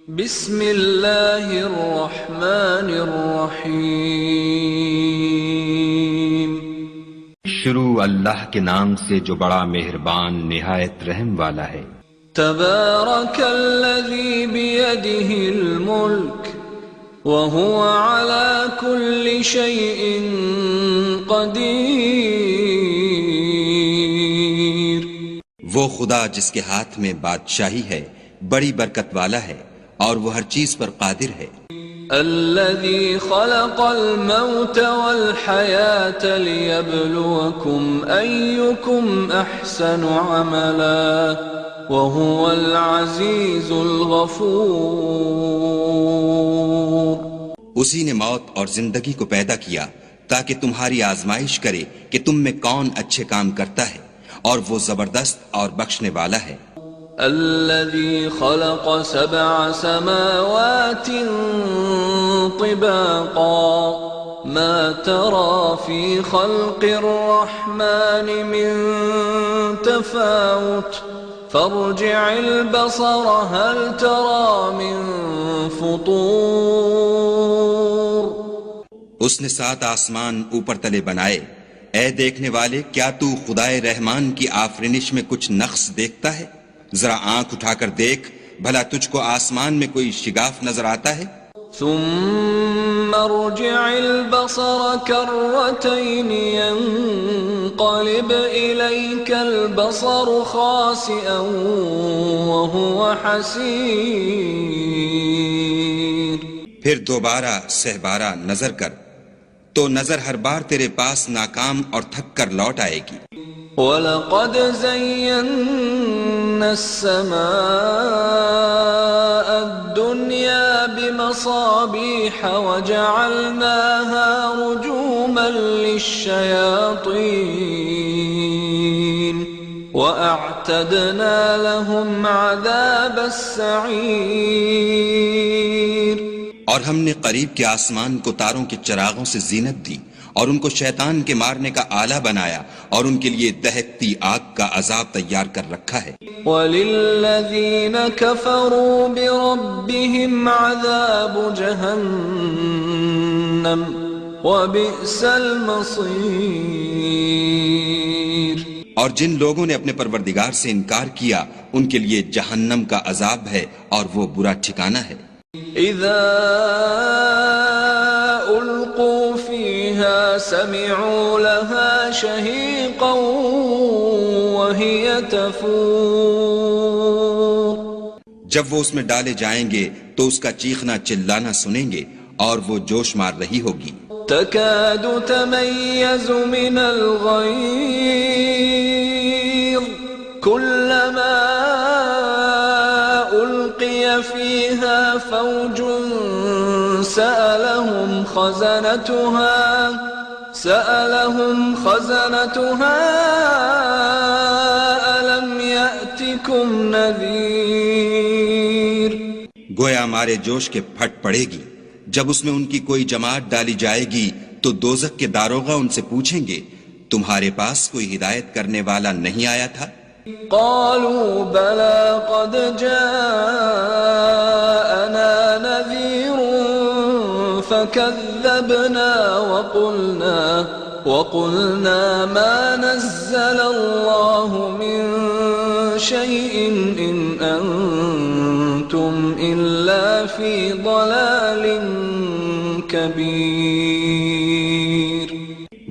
بسم اللہ الرحمن الرحیم۔ شروع اللہ کے نام سے جو بڑا مہربان نہایت رحم والا ہے۔ تبارک الذی بیدہ الملک وہو علی کل شیء قدیر۔ وہ خدا جس کے ہاتھ میں بادشاہی ہے بڑی برکت والا ہے اور وہ ہر چیز پر قادر ہے۔ الذي خلق الموت والحياة ليبلوكم أيكم أحسن عملا وهو العزيز الغفور۔ اسی نے موت اور زندگی کو پیدا کیا تاکہ تمہاری آزمائش کرے کہ تم میں کون اچھے کام کرتا ہے، اور وہ زبردست اور بخشنے والا ہے۔ الذي خلق 7 سماوات طباقا ما ترى في خلق الرحمن من تفاوت فارجع البصر هل ترى من فطور۔ اس نے 7 آسمان اوپر تلے بنائے، اے دیکھنے والے کیا تو خدائے رحمان کی آفرینش میں کچھ نقص دیکھتا ہے؟ ذرا آنکھ اٹھا کر دیکھ، بھلا تجھ کو آسمان میں کوئی شگاف نظر آتا ہے؟ ثم ارجع البصر كرتين ينقلب إليك البصر خاسئا وهو حسير۔ پھر دوبارہ سہبارہ نظر کر تو نظر ہر بار تیرے پاس ناکام اور تھک کر لوٹ آئے گی۔ وَلَقَدْ زَيَّنَّا السَّمَاءَ الدُّنْيَا بِمَصَابِيحَ وَجَعَلْنَاهَا رُجُومًا لِلشَّيَاطِينِ وَأَعْتَدْنَا لَهُمْ عَذَابَ السَّعِيرِ۔ اور ہم نے قریب کے آسمان کو تاروں کے چراغوں سے زینت دی اور ان کو شیطان کے مارنے کا آلہ بنایا، اور ان کے لیے دہکتی آگ کا عذاب تیار کر رکھا ہے۔ وَلِلَّذِينَ كَفَرُوا بِرَبِّهِمْ عَذَابُ جَهَنَّمَ وَبِئْسَ الْمَصِيرُ۔ اور جن لوگوں نے اپنے پروردگار سے انکار کیا ان کے لیے جہنم کا عذاب ہے اور وہ برا ٹھکانہ ہے۔ اذا القوا فيها سمعوا لها شهيقا وهي تفور۔ جب وہ اس میں ڈالے جائیں گے تو اس کا چیخنا چلانا سنیں گے اور وہ جوش مار رہی ہوگی۔ تكاد تميز من الغيظ كلما ألقي فيها فوج سألهم خزنتها ألم يأتكم نذير۔ گویا مارے جوش کے پھٹ پڑے گی۔ جب اس میں ان کی کوئی جماعت ڈالی جائے گی تو دوزخ کے داروغہ ان سے پوچھیں گے تمہارے پاس کوئی ہدایت کرنے والا نہیں آیا تھا؟ قالوا بلى قد جاءنا نذير فكذبنا وقلنا ما نزل الله من شيء إن أنتم إلا في ضلال كبير۔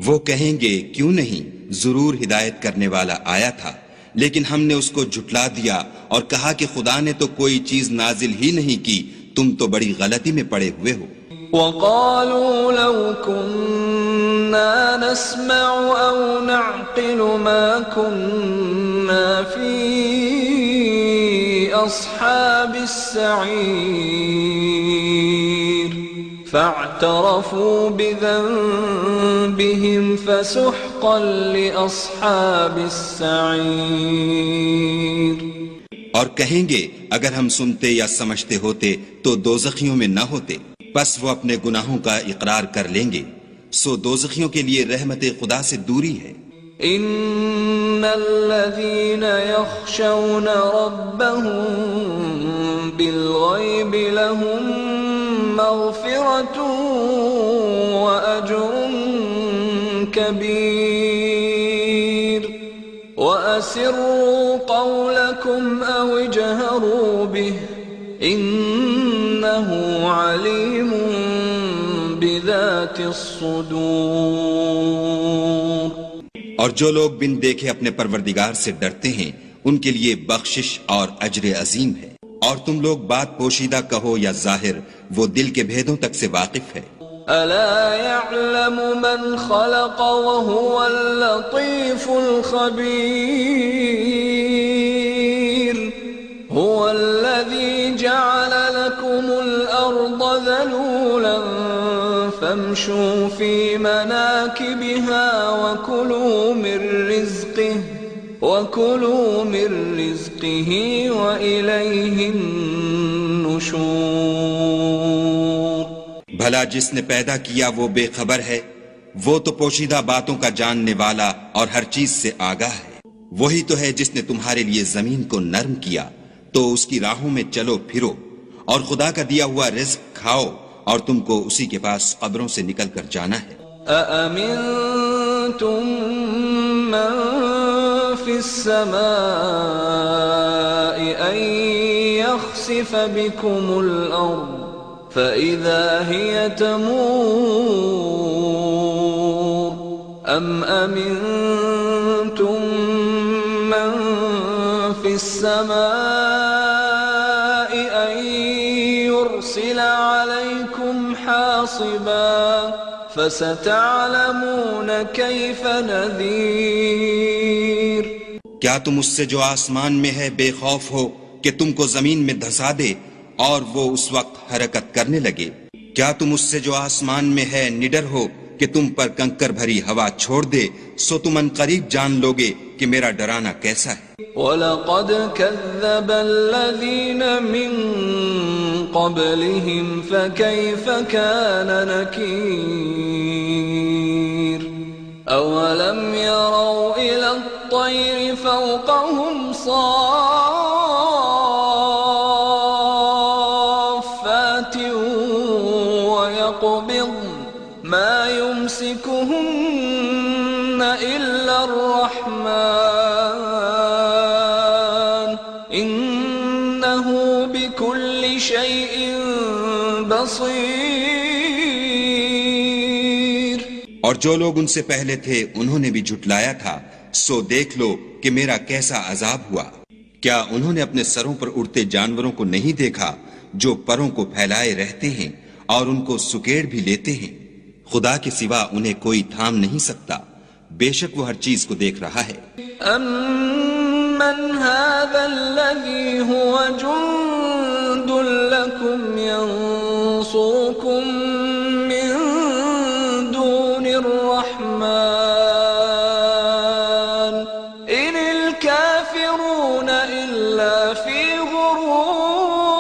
وہ کہیں گے کیوں نہیں، ضرور ہدایت کرنے والا آیا تھا، لیکن ہم نے اس کو جھٹلا دیا اور کہا کہ خدا نے تو کوئی چیز نازل ہی نہیں کی، تم تو بڑی غلطی میں پڑے ہوئے ہو۔ وَقَالُوا لَوْ كُنَّا نَسْمَعُ أَوْ نَعْقِلُ مَا كُنَّا فِي أَصْحَابِ السَّعِيرِ فَاعْتَرَفُوا بِذَنبِهِمْ فَسُحْقًا لِأَصْحَابِ السَّعِيرِ۔ اور کہیں گے اگر ہم سنتے یا سمجھتے ہوتے تو دوزخیوں میں نہ ہوتے، پس وہ اپنے گناہوں کا اقرار کر لیں گے، سو دوزخیوں کے لیے رحمت خدا سے دوری ہے۔ إن الذين يخشون ربهم بالغيب لهم مغفرة وأجر كبير وأسروا قولكم أو اجهروا به إنه عليم بذات الصدور. اور جو لوگ بن دیکھے اپنے پروردگار سے ڈرتے ہیں ان کے لیے بخشش اور اجر عظیم ہے. اور تم لوگ بات پوشیدہ کہو یا ظاہر، وہ دل کے بھیدوں تک سے واقف ہے. ألا يعلم من خلق وهو اللطيف الخبير هو الذي جعل لكم الأرض ذلولا فامشوا في مناكبها وكلوا من رزقه وإليه النشور. بھلا جس نے پیدا کیا وہ بے خبر ہے؟ وہ تو پوشیدہ باتوں کا جاننے والا اور ہر چیز سے آگاہ ہے. وہی تو ہے جس نے تمہارے لیے زمین کو نرم کیا تو اس کی راہوں میں چلو پھرو اور خدا کا دیا ہوا رزق کھاؤ اور تم کو اسی کے پاس قبروں سے نکل کر جانا ہے. أأمنتم من في السماء أن يخسف بكم الأرض فإذا هي تمور أم أمنتم من في السماء أن يرسل عليكم حاصبا فستعلمون كيف نذير. کیا تم اس سے جو آسمان میں ہے بے خوف ہو کہ تم کو زمین میں دھسا دے اور وہ اس وقت حرکت کرنے لگے؟ کیا تم اس سے جو آسمان میں ہے نڈر ہو کہ تم پر کنکر بھری ہوا چھوڑ دے؟ سو تم ان قریب جان لوگے کہ میرا ڈرانا کیسا ہے. وَلَقَدْ كَذَّبَ الَّذِينَ مِن قَبْلِهِمْ فَكَيْفَ كَانَ نَكِيرِ. أَوَلَمْ يَرَوْا إِلَى الطَّيْرِ فَوْقَهُمْ صَافَّاتٍ وَيَقْبِضْنَ مَا يُمْسِكُهُنَّ إِلَّا الرَّحْمَنُ إِنَّهُ بِكُلِّ شَيْءٍ بَصِيرٌ. اور جو لوگ ان سے پہلے تھے انہوں نے بھی جھٹلایا تھا، سو دیکھ لو کہ میرا کیسا عذاب ہوا. کیا انہوں نے اپنے سروں پر اڑتے جانوروں کو نہیں دیکھا جو پروں کو پھیلائے رہتے ہیں اور ان کو سکیڑ بھی لیتے ہیں؟ خدا کے سوا انہیں کوئی تھام نہیں سکتا، بے شک وہ ہر چیز کو دیکھ رہا ہے. أَمَّنْ هَذَا الَّذِي هُوَ جُنْدٌ لَكُمْ يَنْصُرُكُمْ مِنْ دُونِ الرَّحْمَنِ إِنِ الْكَافِرُونَ إِلَّا فِي غُرُورٍ.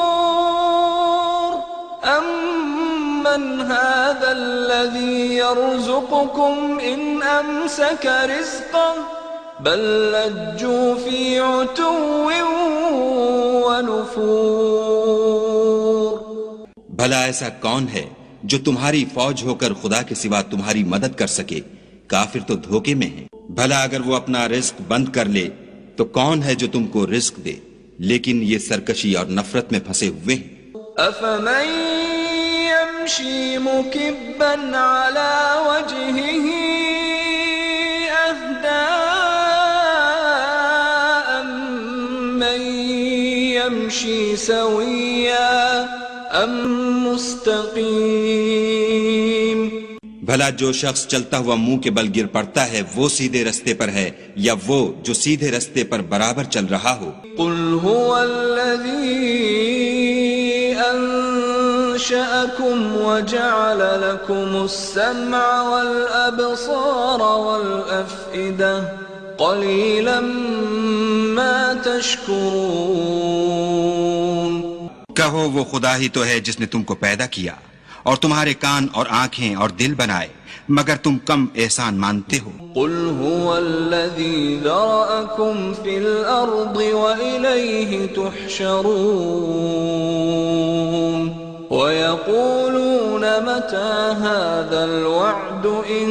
أَمَّنْ هَذَا الَّذِي يَرْزُقُكُمْ إِنْ أَمْسَكَ رِزْقَهُ بَلْ لَجُّوا فِي عُتُوٍّ وَنُفُورٍ. بھلا ایسا کون ہے جو تمہاری فوج ہو کر خدا کے سوا تمہاری مدد کر سکے؟ کافر تو دھوکے میں ہیں. بھلا اگر وہ اپنا رزق بند کر لے تو کون ہے جو تم کو رزق دے؟ لیکن یہ سرکشی اور نفرت میں پھنسے ہوئے ہیں. أَفَمَن يَمْشِي مُكِبًّا عَلَى وَجْهِهِ أَهْدَىٰ أَمَّن يَمْشِي سَوِيًّا أَم مُّسْتَقِيمٌ. بھلا جو شخص چلتا ہوا منہ کے بل گر پڑتا ہے وہ سیدھے رستے پر ہے یا وہ جو سیدھے رستے پر برابر چل رہا ہو؟ قُلْ هُوَ الَّذِي أَنشَأَكُمْ وَجَعَلَ لَكُمُ السَّمْعَ وَالْأَبْصَارَ وَالْأَفْئِدَةَ قَلِيلًا مَا تَشْكُرُونَ. کہو وہ خدا ہی تو ہے جس نے تم کو پیدا کیا اور تمہارے کان اور آنکھیں اور دل بنائے مگر تم کم احسان مانتے ہو۔ قل هو الذي ذرأكم في الأرض وإليه تحشرون ويقولون متى هذا الوعد إن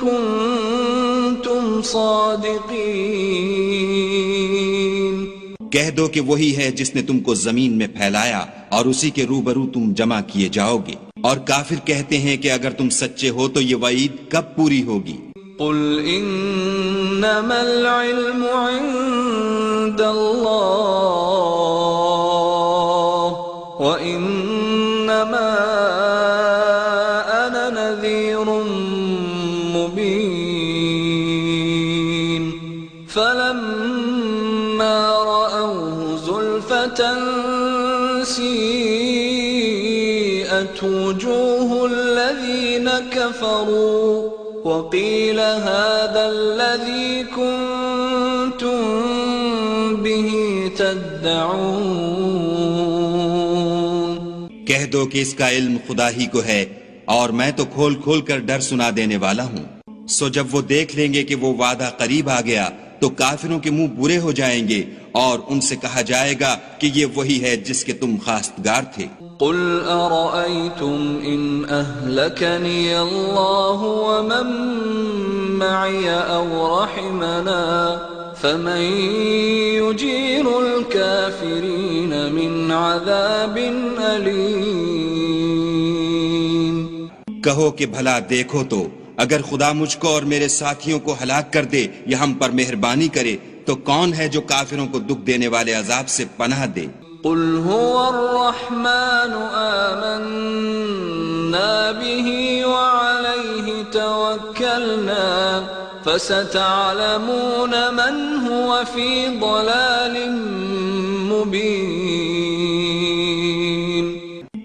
كنتم صادقين۔ کہہ دو کہ وہی ہے جس نے تم کو زمین میں پھیلایا اور اسی کے روبرو تم جمع کیے جاؤ گے۔ اور کافر کہتے ہیں کہ اگر تم سچے ہو تو یہ وعید کب پوری ہوگی؟ قل انما العلم عند اللہ وانما انا نذیر مبین فلما رأوه زلفة سیئت وجوه الذین كفروا وقيل هذا الذي كنتم به تدعون۔ کہہ دو کہ اس کا علم خدا ہی کو ہے اور میں تو کھول کھول کر ڈر سنا دینے والا ہوں۔ سو جب وہ دیکھ لیں گے کہ وہ وعدہ قریب آ گیا تو کافروں کے منہ برے ہو جائیں گے اور ان سے کہا جائے گا کہ یہ وہی ہے جس کے تم خواستگار تھے۔ قل أرأيتم إن أهلكني الله ومن معي أو رحمنا فمن يجير الكافرين من عذاب أليم۔ کہو کہ بھلا دیکھو تو اگر خدا مجھ کو اور میرے ساتھیوں کو ہلاک کر دے یا ہم پر مہربانی کرے تو کون ہے جو کافروں کو دکھ دینے والے عذاب سے پناہ دے؟ قل هو الرحمن آمنا به وعليه توكلنا فستعلمون من هو في ضلال مبين۔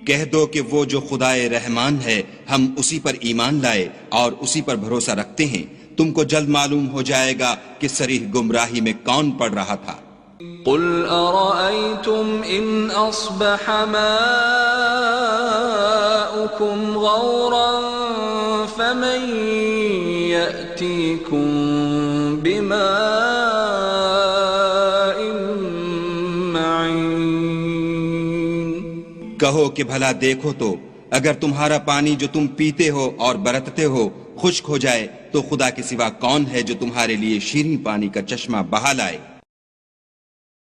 کہہ دو کہ وہ جو خدائے رحمان ہے ہم اسی پر ایمان لائے اور اسی پر بھروسہ رکھتے ہیں، تم کو جلد معلوم ہو جائے گا کہ صریح گمراہی میں کون پڑ رہا تھا۔ قل أرأيتم إن أصبح ماؤكم غورا فمن يأتيكم بماء معين۔ کہو کہ بھلا دیکھو تو اگر تمہارا پانی جو تم پیتے ہو اور برتتے ہو خشک ہو جائے تو خدا کے سوا کون ہے جو تمہارے لیے شیریں پانی کا چشمہ بہا لائے؟